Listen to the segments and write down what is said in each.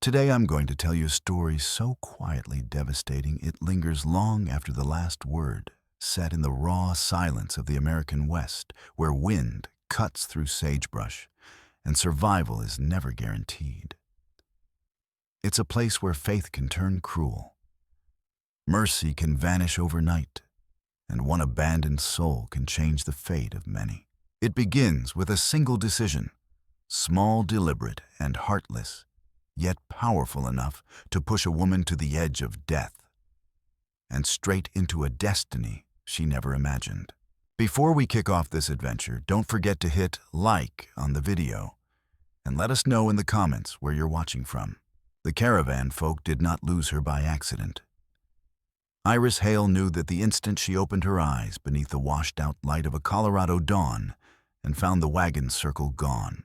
Today I'm going to tell you a story so quietly devastating it lingers long after the last word, set in the raw silence of the American West, where wind cuts through sagebrush and survival is never guaranteed. It's a place where faith can turn cruel, mercy can vanish overnight, and one abandoned soul can change the fate of many. It begins with a single decision, small, deliberate, and heartless, yet powerful enough to push a woman to the edge of death and straight into a destiny she never imagined. Before we kick off this adventure, don't forget to hit like on the video and let us know in the comments where you're watching from. The caravan folk did not lose her by accident. Iris Hale knew that the instant she opened her eyes beneath the washed-out light of a Colorado dawn and found the wagon circle gone.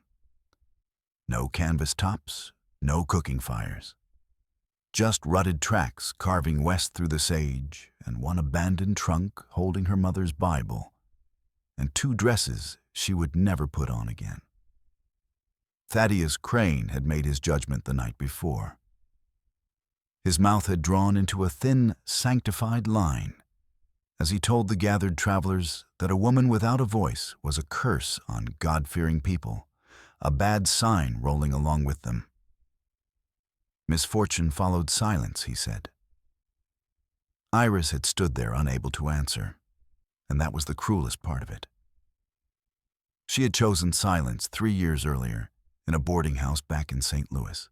No canvas tops, no cooking fires. Just rutted tracks carving west through the sage, and one abandoned trunk holding her mother's Bible, and two dresses she would never put on again. Thaddeus Crane had made his judgment the night before. His mouth had drawn into a thin, sanctified line as he told the gathered travelers that a woman without a voice was a curse on God-fearing people, a bad sign rolling along with them. Misfortune followed silence, he said. Iris had stood there unable to answer, and that was the cruelest part of it. She had chosen silence 3 years earlier in a boarding house back in St. Louis.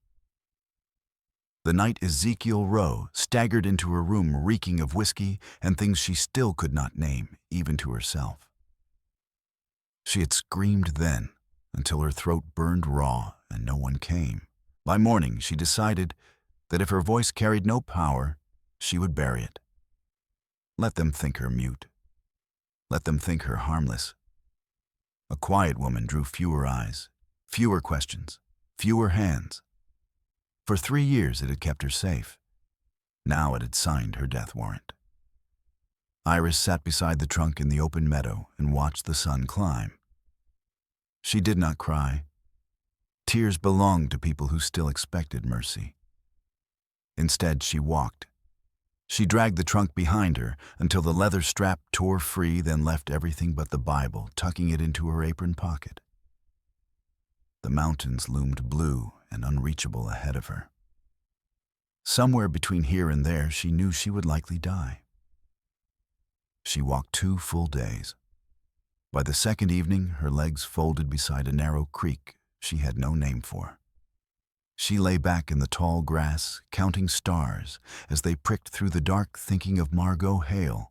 The night Ezekiel Rowe staggered into her room reeking of whiskey and things she still could not name, even to herself. She had screamed then until her throat burned raw and no one came. By morning, she decided that if her voice carried no power, she would bury it. Let them think her mute. Let them think her harmless. A quiet woman drew fewer eyes, fewer questions, fewer hands. For 3 years it had kept her safe. Now it had signed her death warrant. Iris sat beside the trunk in the open meadow and watched the sun climb. She did not cry. Tears belonged to people who still expected mercy. Instead, she walked. She dragged the trunk behind her until the leather strap tore free, then left everything but the Bible, tucking it into her apron pocket. The mountains loomed blue and unreachable ahead of her. Somewhere between here and there, she knew she would likely die. She walked 2 full days. By the second evening, her legs folded beside a narrow creek she had no name for. She lay back in the tall grass, counting stars as they pricked through the dark, thinking of Margot Hale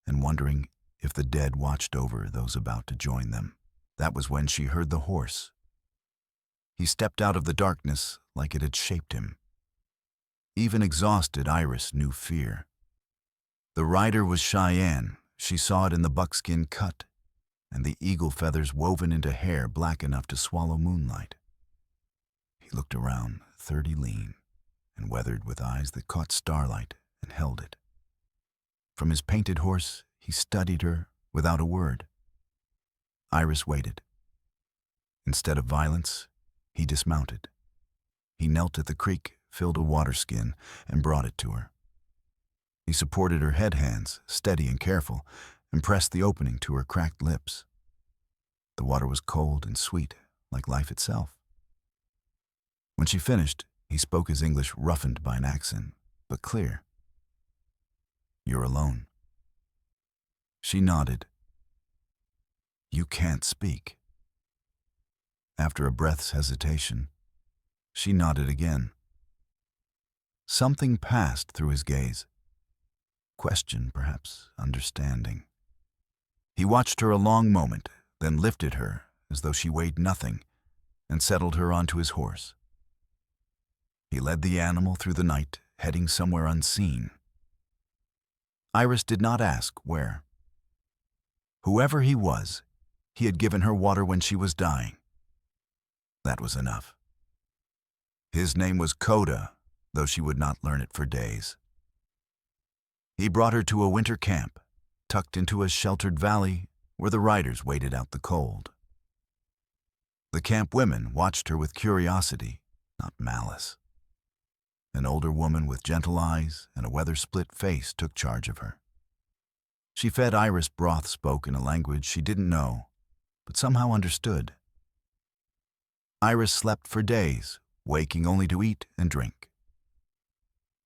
and wondering if the dead watched over those about to join them. That was when she heard the horse. He stepped out of the darkness like it had shaped him. Even exhausted, Iris knew fear. The rider was Cheyenne. She saw it in the buckskin cut and the eagle feathers woven into hair black enough to swallow moonlight. He looked around, 30 lean and weathered, with eyes that caught starlight and held it. From his painted horse, he studied her without a word. Iris waited. Instead of violence, he dismounted. He knelt at the creek, filled a water skin, and brought it to her. He supported her head hands, steady and careful, and pressed the opening to her cracked lips. The water was cold and sweet, like life itself. When she finished, he spoke his English roughened by an accent, but clear. "You're alone." She nodded. "You can't speak." After a breath's hesitation, she nodded again. Something passed through his gaze. Question, perhaps, understanding. He watched her a long moment, then lifted her as though she weighed nothing and settled her onto his horse. He led the animal through the night, heading somewhere unseen. Iris did not ask where. Whoever he was, he had given her water when she was dying. That was enough. His name was Coda, though she would not learn it for days. He brought her to a winter camp, tucked into a sheltered valley where the riders waited out the cold. The camp women watched her with curiosity, not malice. An older woman with gentle eyes and a weather-split face took charge of her. She fed Iris broth spoke in a language she didn't know, but somehow understood. Iris slept for days, waking only to eat and drink.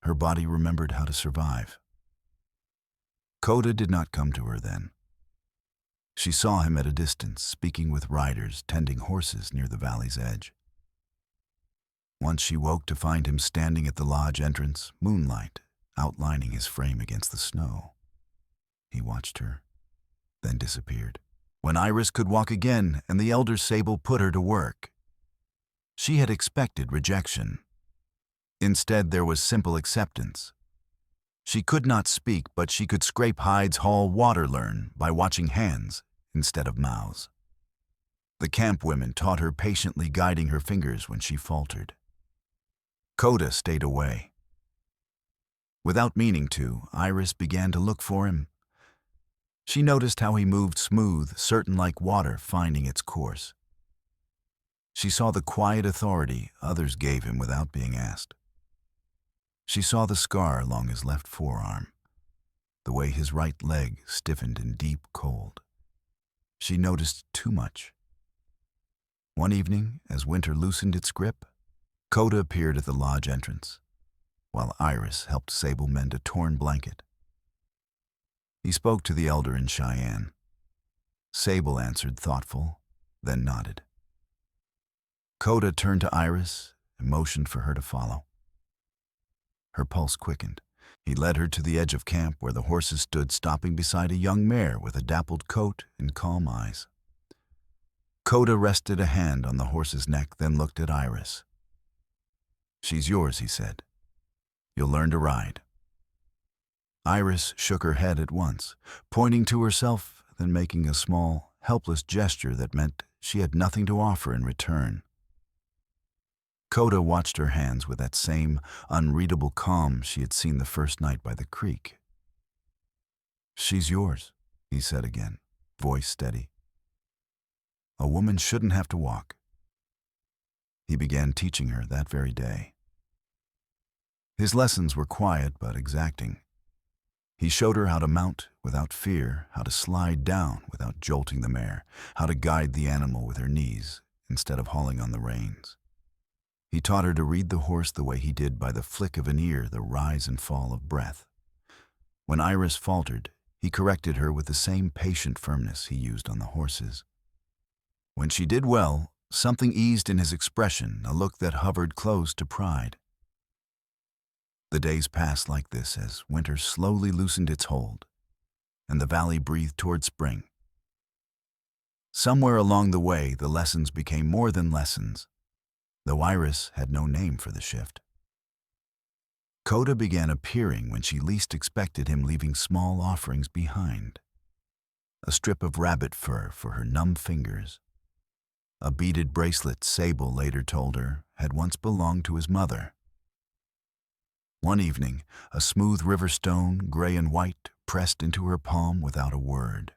Her body remembered how to survive. Coda did not come to her then. She saw him at a distance, speaking with riders tending horses near the valley's edge. Once she woke to find him standing at the lodge entrance, moonlight outlining his frame against the snow. He watched her, then disappeared. When Iris could walk again and the elder Sable put her to work, she had expected rejection. Instead, there was simple acceptance. She could not speak, but she could scrape hides, haul water, learn by watching hands instead of mouths. The camp women taught her, patiently guiding her fingers when she faltered. Coda stayed away. Without meaning to, Iris began to look for him. She noticed how he moved smooth, certain like water finding its course. She saw the quiet authority others gave him without being asked. She saw the scar along his left forearm, the way his right leg stiffened in deep cold. She noticed too much. One evening, as winter loosened its grip, Coda appeared at the lodge entrance, while Iris helped Sable mend a torn blanket. He spoke to the elder in Cheyenne. Sable answered, thoughtful, then nodded. Coda turned to Iris and motioned for her to follow. Her pulse quickened. He led her to the edge of camp where the horses stood, stopping beside a young mare with a dappled coat and calm eyes. Coda rested a hand on the horse's neck, then looked at Iris. "She's yours," he said. "You'll learn to ride." Iris shook her head at once, pointing to herself, then making a small, helpless gesture that meant she had nothing to offer in return. Coda watched her hands with that same unreadable calm she had seen the first night by the creek. "She's yours," he said again, voice steady. "A woman shouldn't have to walk." He began teaching her that very day. His lessons were quiet but exacting. He showed her how to mount without fear, how to slide down without jolting the mare, how to guide the animal with her knees instead of hauling on the reins. He taught her to read the horse the way he did by the flick of an ear, the rise and fall of breath. When Iris faltered, he corrected her with the same patient firmness he used on the horses. When she did well, something eased in his expression, a look that hovered close to pride. The days passed like this as winter slowly loosened its hold, and the valley breathed toward spring. Somewhere along the way, the lessons became more than lessons, though Iris had no name for the shift. Coda began appearing when she least expected him, leaving small offerings behind. A strip of rabbit fur for her numb fingers. A beaded bracelet Sable later told her had once belonged to his mother. One evening, a smooth river stone, gray and white, pressed into her palm without a word.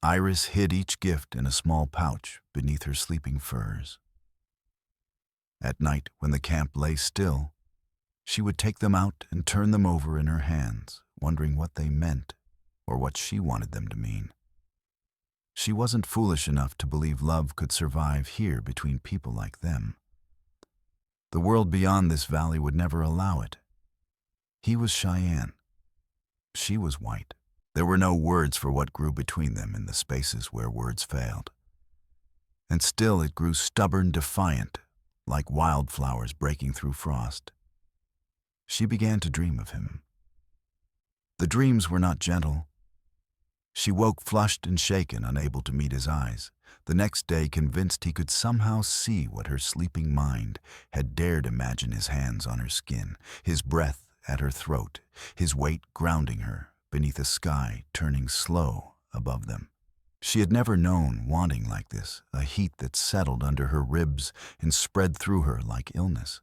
Iris hid each gift in a small pouch beneath her sleeping furs. At night, when the camp lay still, she would take them out and turn them over in her hands, wondering what they meant or what she wanted them to mean. She wasn't foolish enough to believe love could survive here between people like them. The world beyond this valley would never allow it. He was Cheyenne. She was white. There were no words for what grew between them in the spaces where words failed. And still it grew stubborn, defiant, like wildflowers breaking through frost. She began to dream of him. The dreams were not gentle. She woke flushed and shaken, unable to meet his eyes, the next day convinced he could somehow see what her sleeping mind had dared imagine: his hands on her skin, his breath at her throat, his weight grounding her beneath a sky turning slow above them. She had never known wanting like this, a heat that settled under her ribs and spread through her like illness.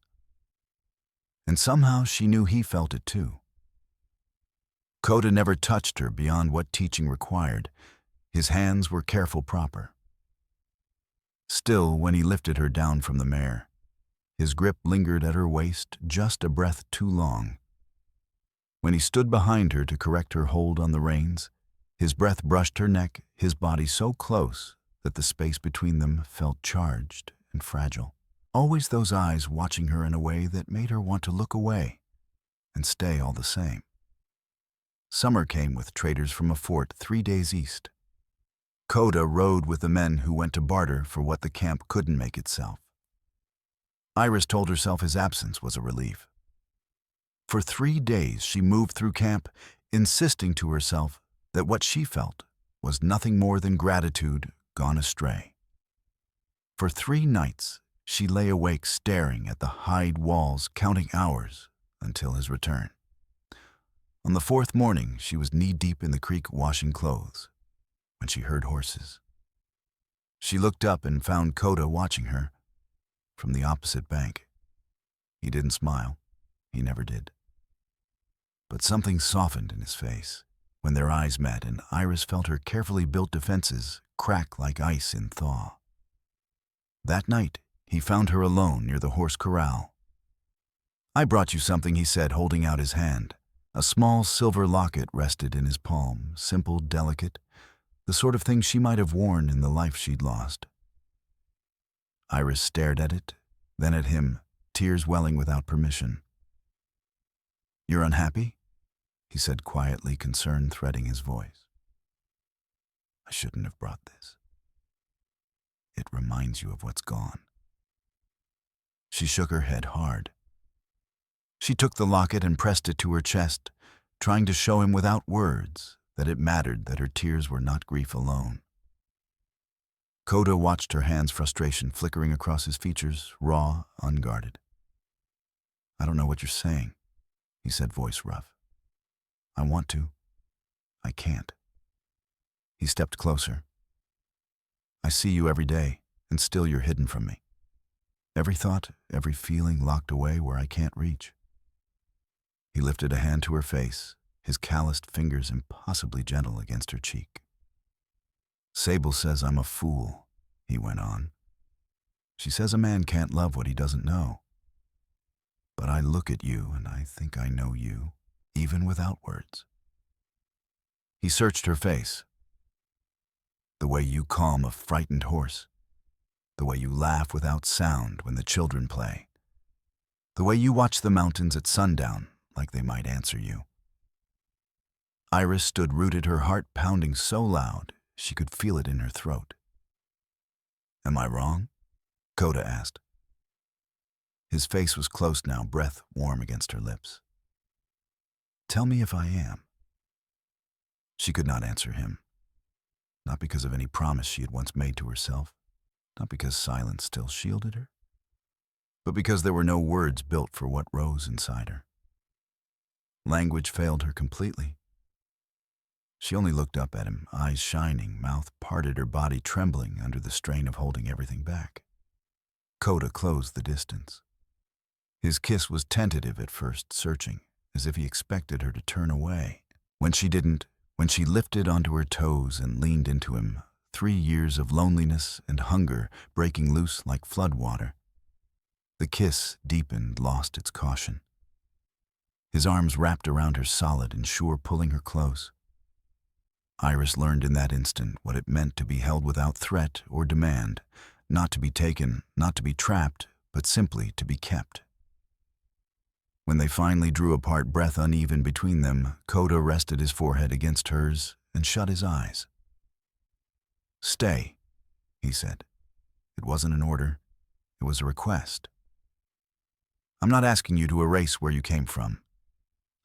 And somehow she knew he felt it too. Coda never touched her beyond what teaching required. His hands were careful, proper. Still, when he lifted her down from the mare, His grip lingered at her waist just a breath too long. When he stood behind her to correct her hold on the reins, his breath brushed her neck, his body so close that the space between them felt charged and fragile. Always those eyes watching her in a way that made her want to look away and stay all the same. Summer came with traders from a fort 3 days east. Coda rode with the men who went to barter for what the camp couldn't make itself. Iris told herself his absence was a relief. For 3 days she moved through camp, insisting to herself that what she felt was nothing more than gratitude gone astray. For 3 nights she lay awake staring at the hide walls, counting hours until his return. On the 4th morning she was knee-deep in the creek washing clothes when she heard horses. She looked up and found Coda watching her from the opposite bank. He didn't smile. He never did. But something softened in his face when their eyes met, and Iris felt her carefully built defenses crack like ice in thaw. That night, he found her alone near the horse corral. "I brought you something," he said, holding out his hand. A small silver locket rested in his palm, simple, delicate, the sort of thing she might have worn in the life she'd lost. Iris stared at it, then at him, tears welling without permission. "You're unhappy?" he said quietly, concern threading his voice. "I shouldn't have brought this. It reminds you of what's gone." She shook her head hard. She took the locket and pressed it to her chest, trying to show him without words that it mattered that her tears were not grief alone. Coda watched her hand's frustration flickering across his features, raw, unguarded. "I don't know what you're saying," he said, voice rough. "I want to. I can't." He stepped closer. "I see you every day, and still you're hidden from me. Every thought, every feeling locked away where I can't reach." He lifted a hand to her face, his calloused fingers impossibly gentle against her cheek. "Sable says I'm a fool," he went on. "She says a man can't love what he doesn't know. But I look at you and I think I know you, even without words." He searched her face. "The way you calm a frightened horse. The way you laugh without sound when the children play. The way you watch the mountains at sundown like they might answer you." Iris stood rooted, her heart pounding so loud she could feel it in her throat. "Am I wrong?" Coda asked. His face was close now, breath warm against her lips. "Tell me if I am." She could not answer him. Not because of any promise she had once made to herself, not because silence still shielded her, but because there were no words built for what rose inside her. Language failed her completely. She only looked up at him, eyes shining, mouth parted, her body trembling under the strain of holding everything back. Coda closed the distance. His kiss was tentative at first, searching, as if he expected her to turn away. When she didn't, when she lifted onto her toes and leaned into him, 3 years of loneliness and hunger breaking loose like floodwater, the kiss deepened, lost its caution. His arms wrapped around her solid and sure, pulling her close. Iris learned in that instant what it meant to be held without threat or demand, not to be taken, not to be trapped, but simply to be kept. When they finally drew apart, breath uneven between them, Coda rested his forehead against hers and shut his eyes. "Stay," he said. It wasn't an order. It was a request. "I'm not asking you to erase where you came from.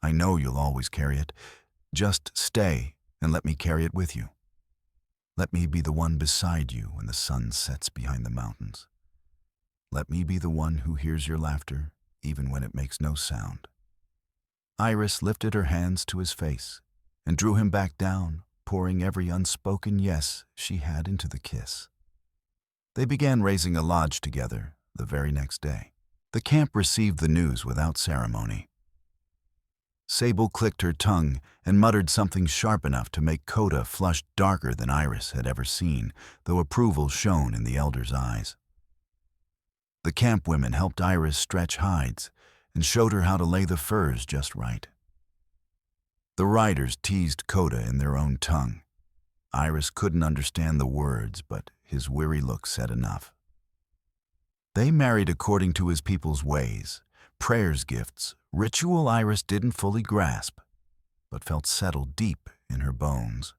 I know you'll always carry it. Just stay and let me carry it with you. Let me be the one beside you when the sun sets behind the mountains. Let me be the one who hears your laughter, even when it makes no sound." Iris lifted her hands to his face and drew him back down, pouring every unspoken yes she had into the kiss. They began raising a lodge together the very next day. The camp received the news without ceremony. Sable clicked her tongue and muttered something sharp enough to make Coda flush darker than Iris had ever seen, though approval shone in the elder's eyes. The camp women helped Iris stretch hides and showed her how to lay the furs just right. The riders teased Coda in their own tongue. Iris couldn't understand the words, but his weary look said enough. They married according to his people's ways, prayers, gifts, ritual Iris didn't fully grasp, but felt settled deep in her bones.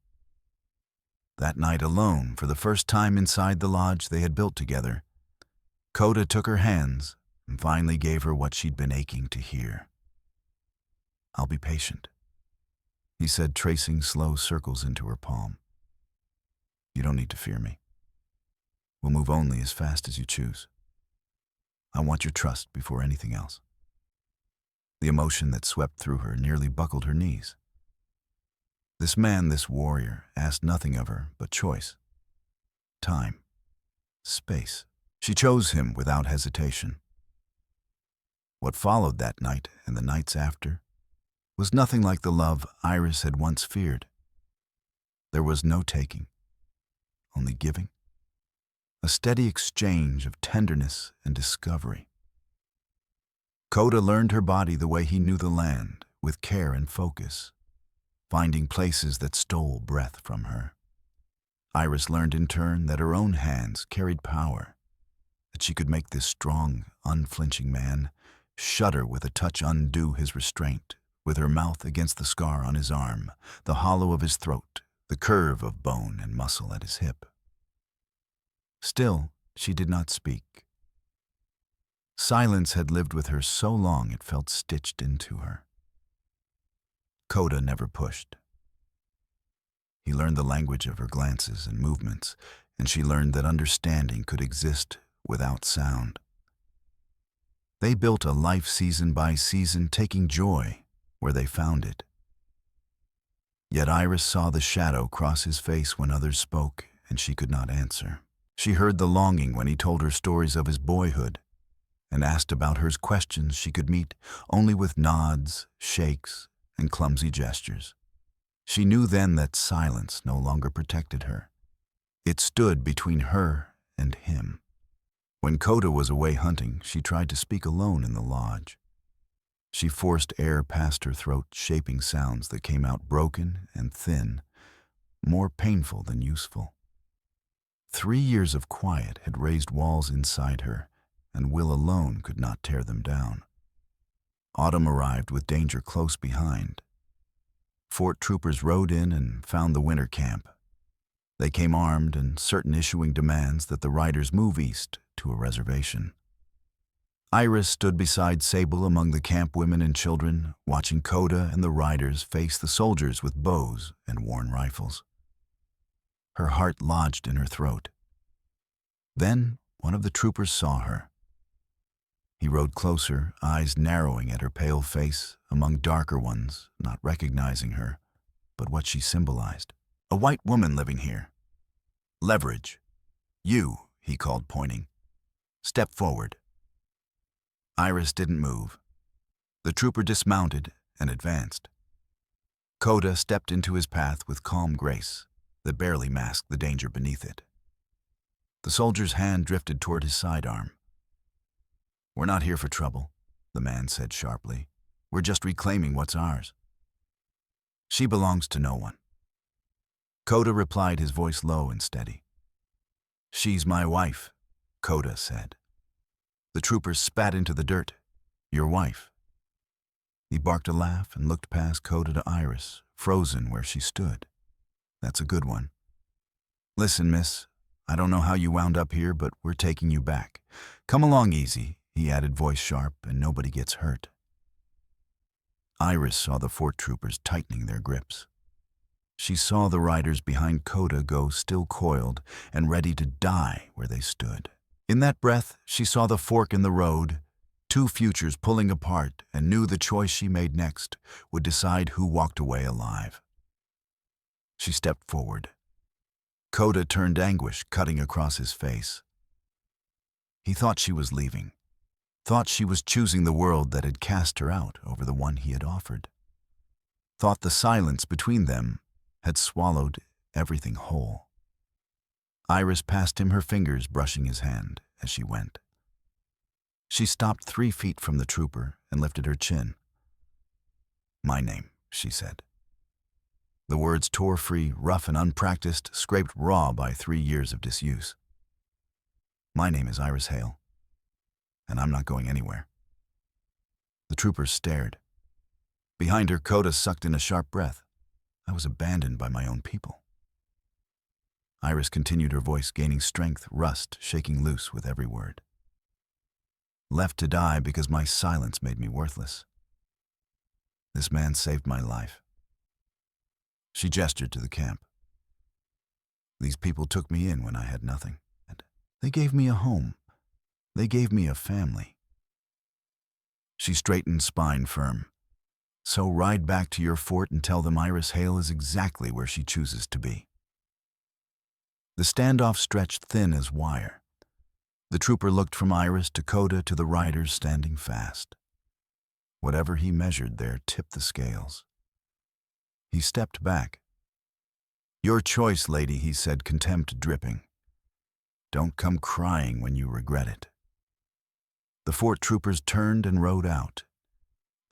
That night alone, for the first time inside the lodge they had built together, Coda took her hands and finally gave her what she'd been aching to hear. "I'll be patient," he said, tracing slow circles into her palm. "You don't need to fear me. We'll move only as fast as you choose. I want your trust before anything else." The emotion that swept through her nearly buckled her knees. This man, this warrior, asked nothing of her but choice, time, space. She chose him without hesitation. What followed that night and the nights after was nothing like the love Iris had once feared. There was no taking, only giving. A steady exchange of tenderness and discovery. Coda learned her body the way he knew the land, with care and focus, finding places that stole breath from her. Iris learned in turn that her own hands carried power, that she could make this strong, unflinching man shudder with a touch, undo his restraint, with her mouth against the scar on his arm, the hollow of his throat, the curve of bone and muscle at his hip. Still, she did not speak. Silence had lived with her so long it felt stitched into her. Coda never pushed. He learned the language of her glances and movements, and she learned that understanding could exist without sound. They built a life season by season, taking joy where they found it. Yet Iris saw the shadow cross his face when others spoke, and she could not answer. She heard the longing when he told her stories of his boyhood, and asked about her questions she could meet only with nods, shakes, and clumsy gestures. She knew then that silence no longer protected her. It stood between her and him. When Coda was away hunting, she tried to speak alone in the lodge. She forced air past her throat, shaping sounds that came out broken and thin, more painful than useful. 3 years of quiet had raised walls inside her, and will alone could not tear them down. Autumn arrived with danger close behind. Fort troopers rode in and found the winter camp. They came armed and certain, issuing demands that the riders move east to a reservation. Iris stood beside Sable among the camp women and children, watching Coda and the riders face the soldiers with bows and worn rifles. Her heart lodged in her throat. Then one of the troopers saw her. He rode closer, eyes narrowing at her pale face among darker ones, not recognizing her, but what she symbolized. "A white woman living here. Leverage. You," he called, pointing. "Step forward." Iris didn't move. The trooper dismounted and advanced. Coda stepped into his path with calm grace that barely masked the danger beneath it. The soldier's hand drifted toward his sidearm. "We're not here for trouble," the man said sharply. "We're just reclaiming what's ours. She belongs to no one." Coda replied, his voice low and steady. "She's my wife," Coda said. The trooper spat into the dirt. "Your wife." He barked a laugh and looked past Coda to Iris, frozen where she stood. "That's a good one. Listen, miss, I don't know how you wound up here, but we're taking you back. Come along easy," he added, voice sharp, "and nobody gets hurt." Iris saw the fort troopers tightening their grips. She saw the riders behind Coda go still coiled and ready to die where they stood. In that breath, she saw the fork in the road, two futures pulling apart, and knew the choice she made next would decide who walked away alive. She stepped forward. Coda turned, anguish cutting across his face. He thought she was leaving, thought she was choosing the world that had cast her out over the one he had offered, thought the silence between them had swallowed everything whole. Iris passed him, her fingers brushing his hand as she went. She stopped 3 feet from the trooper and lifted her chin. "My name," she said. The words tore free, rough and unpracticed, scraped raw by 3 years of disuse. "My name is Iris Hale, and I'm not going anywhere." The trooper stared. Behind her, Coda sucked in a sharp breath. I was abandoned by my own people. Iris continued, her voice gaining strength, rust shaking loose with every word. "Left to die because my silence made me worthless. This man saved my life." She gestured to the camp. "These people took me in when I had nothing. They gave me a home. They gave me a family." She straightened, spine firm. "So ride back to your fort and tell them Iris Hale is exactly where she chooses to be." The standoff stretched thin as wire. The trooper looked from Iris to Coda to the riders standing fast. Whatever he measured there tipped the scales. He stepped back. "Your choice, lady," he said, contempt dripping. "Don't come crying when you regret it." The fort troopers turned and rode out.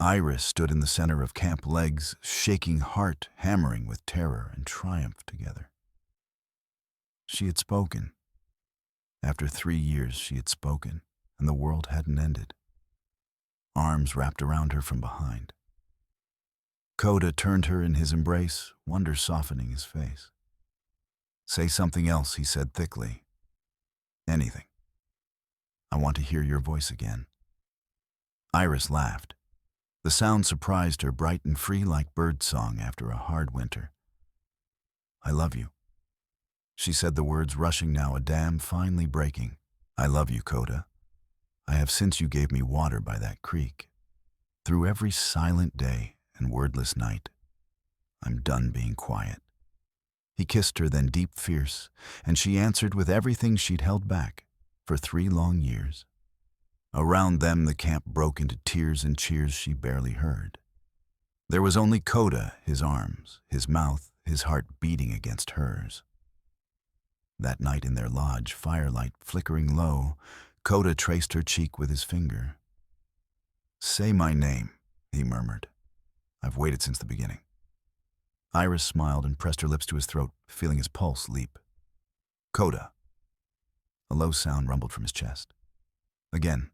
Iris stood in the center of camp, legs shaking, heart hammering with terror and triumph together. She had spoken. After 3 years, she had spoken, and the world hadn't ended. Arms wrapped around her from behind. Coda turned her in his embrace, wonder softening his face. "Say something else," he said thickly. "Anything. I want to hear your voice again." Iris laughed. The sound surprised her, bright and free like birdsong after a hard winter. "I love you." She said the words rushing now, a dam finally breaking. "I love you, Coda. I have since you gave me water by that creek. Through every silent day and wordless night, I'm done being quiet." He kissed her, then deep, fierce, and she answered with everything she'd held back for 3 long years. Around them, the camp broke into tears and cheers she barely heard. There was only Coda, his arms, his mouth, his heart beating against hers. That night in their lodge, firelight flickering low, Coda traced her cheek with his finger. "Say my name," he murmured. "I've waited since the beginning." Iris smiled and pressed her lips to his throat, feeling his pulse leap. "Coda." A low sound rumbled from his chest. Again.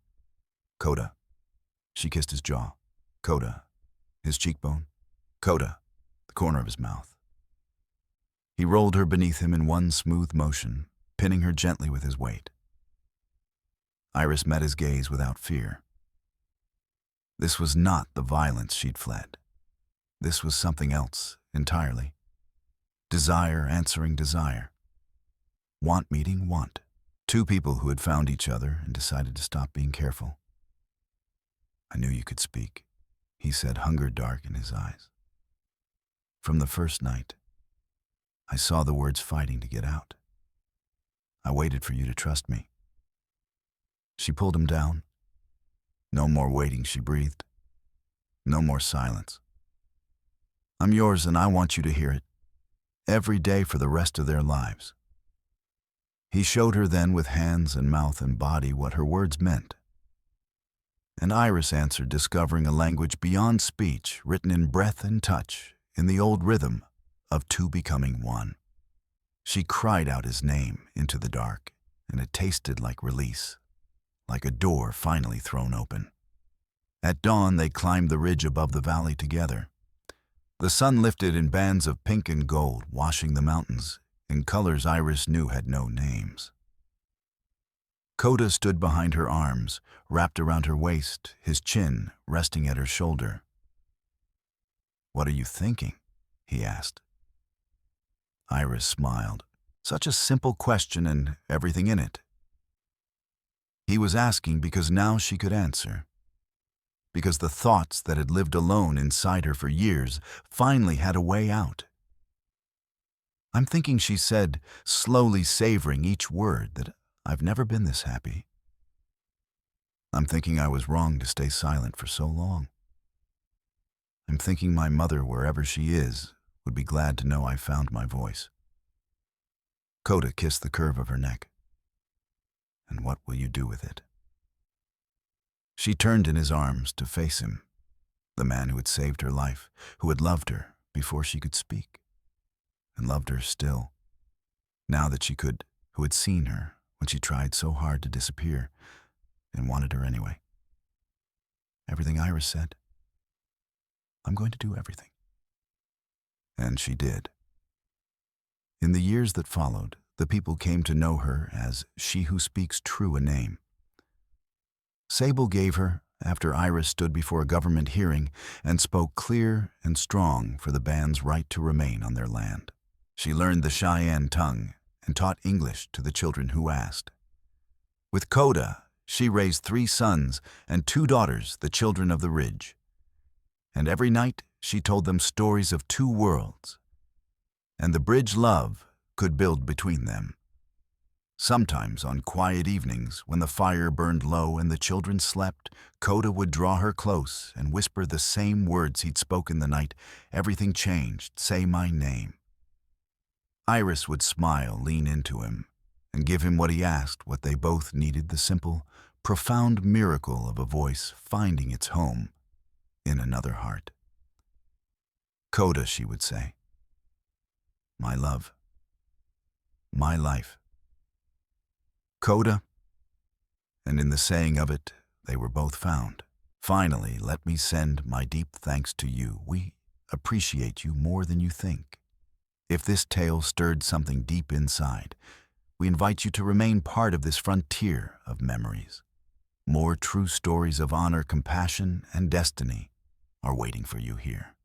"Coda." She kissed his jaw. "Coda." His cheekbone. "Coda." The corner of his mouth. He rolled her beneath him in one smooth motion, pinning her gently with his weight. Iris met his gaze without fear. This was not the violence she'd fled. This was something else entirely. Desire answering desire. Want meeting want. 2 people who had found each other and decided to stop being careful. "I knew you could speak," he said, hunger dark in his eyes. "From the first night, I saw the words fighting to get out. I waited for you to trust me." She pulled him down. "No more waiting," she breathed. "No more silence. I'm yours, and I want you to hear it. Every day for the rest of their lives." He showed her then with hands and mouth and body what her words meant. And Iris answered, discovering a language beyond speech, written in breath and touch, in the old rhythm of 2 becoming 1. She cried out his name into the dark, and it tasted like release, like a door finally thrown open. At dawn, they climbed the ridge above the valley together. The sun lifted in bands of pink and gold, washing the mountains in colors Iris knew had no names. Coda stood behind her arms, wrapped around her waist, his chin resting at her shoulder. "What are you thinking?" he asked. Iris smiled. Such a simple question and everything in it. He was asking because now she could answer. Because the thoughts that had lived alone inside her for years finally had a way out. "I'm thinking," she said, slowly savoring each word, "that I've never been this happy. I'm thinking I was wrong to stay silent for so long. I'm thinking my mother, wherever she is, would be glad to know I found my voice." Coda kissed the curve of her neck. "And what will you do with it?" She turned in his arms to face him, the man who had saved her life, who had loved her before she could speak, and loved her still, now that she could, who had seen her when she tried so hard to disappear and wanted her anyway. Everything Iris said. I'm going to do everything. And she did. In the years that followed, the people came to know her as She Who Speaks True a name. Sable gave her after Iris stood before a government hearing and spoke clear and strong for the band's right to remain on their land. She learned the Cheyenne tongue and taught English to the children who asked. With Coda, she raised 3 sons and 2 daughters, the children of the Ridge. And every night she told them stories of 2 worlds, and the bridge love could build between them. Sometimes on quiet evenings, when the fire burned low and the children slept, Coda would draw her close and whisper the same words he'd spoken the night. Everything changed, say my name. Iris would smile, lean into him, and give him what he asked, what they both needed, the simple, profound miracle of a voice finding its home in another heart. Coda, she would say. My love. My life. Coda, and in the saying of it, they were both found. Finally, let me send my deep thanks to you. We appreciate you more than you think. If this tale stirred something deep inside, we invite you to remain part of this frontier of memories. More true stories of honor, compassion, and destiny are waiting for you here.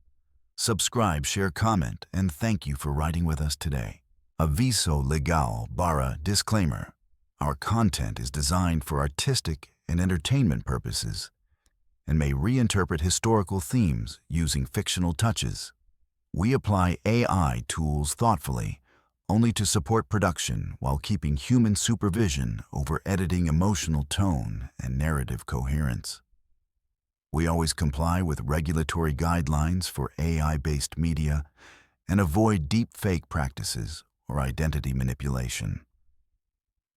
Subscribe, share, comment, and thank you for writing with us today. Aviso legal barra disclaimer. Our content is designed for artistic and entertainment purposes and may reinterpret historical themes using fictional touches. We apply AI tools thoughtfully, only to support production while keeping human supervision over editing, emotional tone, and narrative coherence. We always comply with regulatory guidelines for AI-based media and avoid deepfake practices or identity manipulation.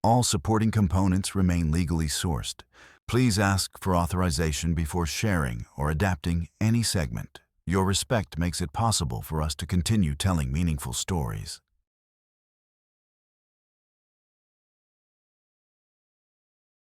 All supporting components remain legally sourced. Please ask for authorization before sharing or adapting any segment. Your respect makes it possible for us to continue telling meaningful stories.